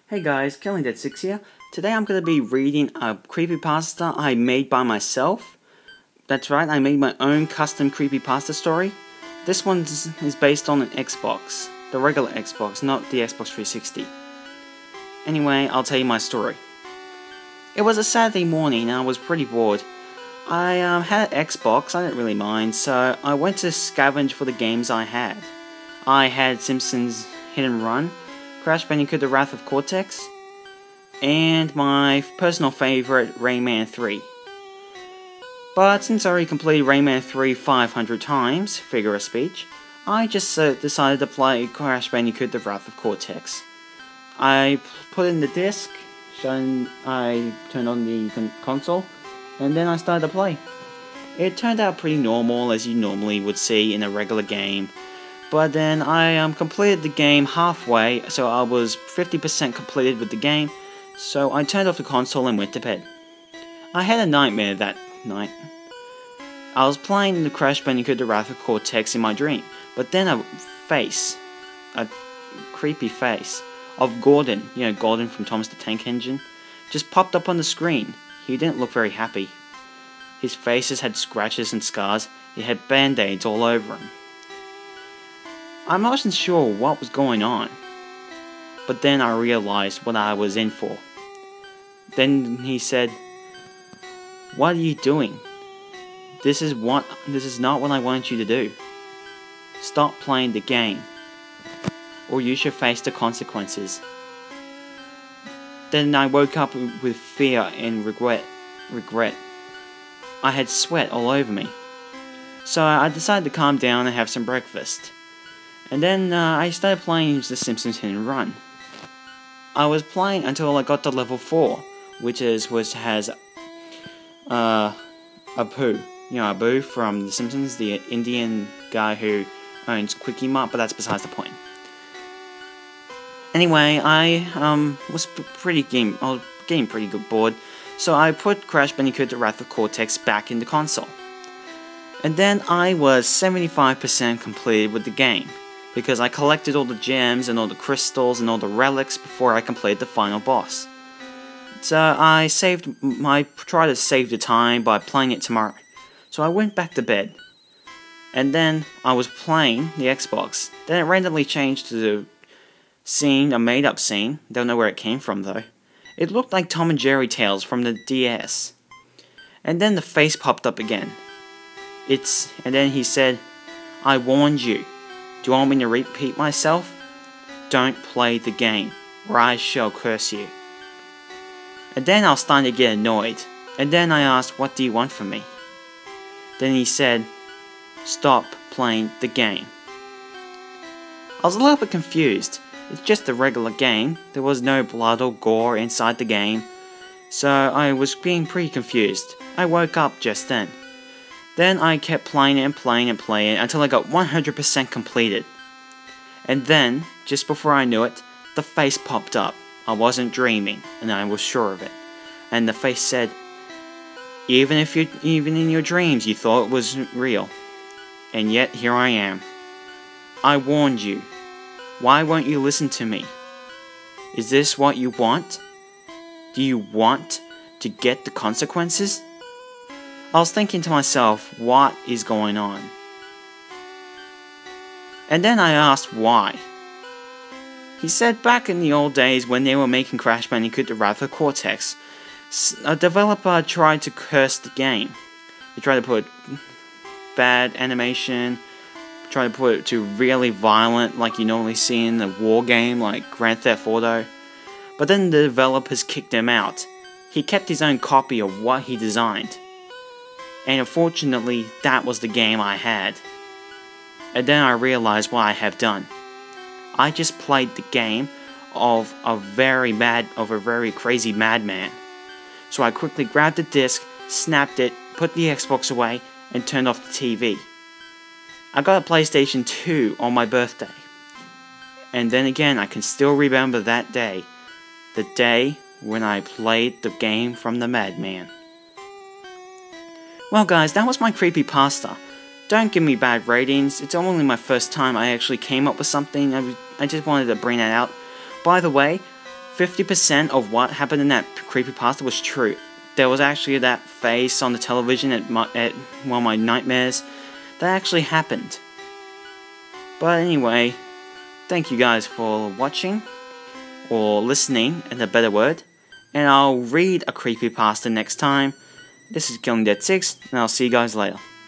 Hey guys, KillingDead6 here. Today I'm going to be reading a creepypasta I made by myself. That's right, I made my own custom creepypasta story. This one is based on an Xbox. The regular Xbox, not the Xbox 360. Anyway, I'll tell you my story. It was a Saturday morning and I was pretty bored. I had an Xbox, I didn't really mind, so I went to scavenge for the games I had. I had Simpsons Hit and Run, Crash Bandicoot The Wrath of Cortex, and my personal favourite, Rayman 3. But since I already completed Rayman 3 500 times, figure of speech, I just decided to play Crash Bandicoot The Wrath of Cortex. I put in the disc, I turned on the console, and then I started to play. It turned out pretty normal, as you normally would see in a regular game. But then I completed the game halfway, so I was 50% completed with the game, so I turned off the console and went to bed. I had a nightmare that night. I was playing the Crash Bandicoot The Wrath of Cortex in my dream, but then a creepy face, of Gordon, you know, Gordon from Thomas the Tank Engine, just popped up on the screen. He didn't look very happy. His face had scratches and scars, he had band-aids all over him. I wasn't sure what was going on, but then I realized what I was in for. Then he said, "What are you doing? This is not what I wanted you to do. Stop playing the game, or you should face the consequences." Then I woke up with fear and regret. I had sweat all over me. So I decided to calm down and have some breakfast. And then I started playing The Simpsons Hit and Run. I was playing until I got to level 4, which has Apu. You know, Apu from The Simpsons, the Indian guy who owns Quickie Mart, but that's besides the point. Anyway, I was getting pretty good bored, so I put Crash Bandicoot The Wrath of Cortex back in the console. And then I was 75% completed with the game, because I collected all the gems and all the crystals and all the relics before I completed the final boss. So I tried to save the time by playing it tomorrow. So I went back to bed. And then I was playing the Xbox. Then it randomly changed to the scene, a made up scene. Don't know where it came from though. It looked like Tom and Jerry Tales from the DS. And then the face popped up again. And then he said, "I warned you. Do you want me to repeat myself? Don't play the game, or I shall curse you." And then I was starting to get annoyed. And then I asked, "What do you want from me?" Then he said, "Stop playing the game." I was a little bit confused. It's just a regular game. There was no blood or gore inside the game. So I was being pretty confused. I woke up just then. Then I kept playing and playing and playing until I got 100% completed. And then, just before I knew it, the face popped up. I wasn't dreaming, and I was sure of it. And the face said, even in your dreams you thought it was real. And yet here I am. I warned you. Why won't you listen to me? Is this what you want? Do you want to get the consequences? I was thinking to myself, what is going on? And then I asked why. He said back in the old days when they were making Crash Bandicoot The Wrath of Cortex, a developer tried to curse the game. He tried to put bad animation, tried to put it to really violent like you normally see in a war game like Grand Theft Auto. But then the developers kicked him out. He kept his own copy of what he designed. And unfortunately, that was the game I had. And then I realized what I have done. I just played the game of a very crazy madman. So I quickly grabbed the disc, snapped it, put the Xbox away, and turned off the TV. I got a PlayStation 2 on my birthday. And then again, I can still remember that day. The day when I played the game from the madman. Well guys, that was my creepypasta. Don't give me bad ratings, it's only my first time I actually came up with something, I just wanted to bring that out. By the way, 50% of what happened in that creepypasta was true. There was actually that face on the television at one of my nightmares. That actually happened. But anyway, thank you guys for watching, or listening, in a better word. And I'll read a creepypasta next time. This is Killing Dead 6, and I'll see you guys later.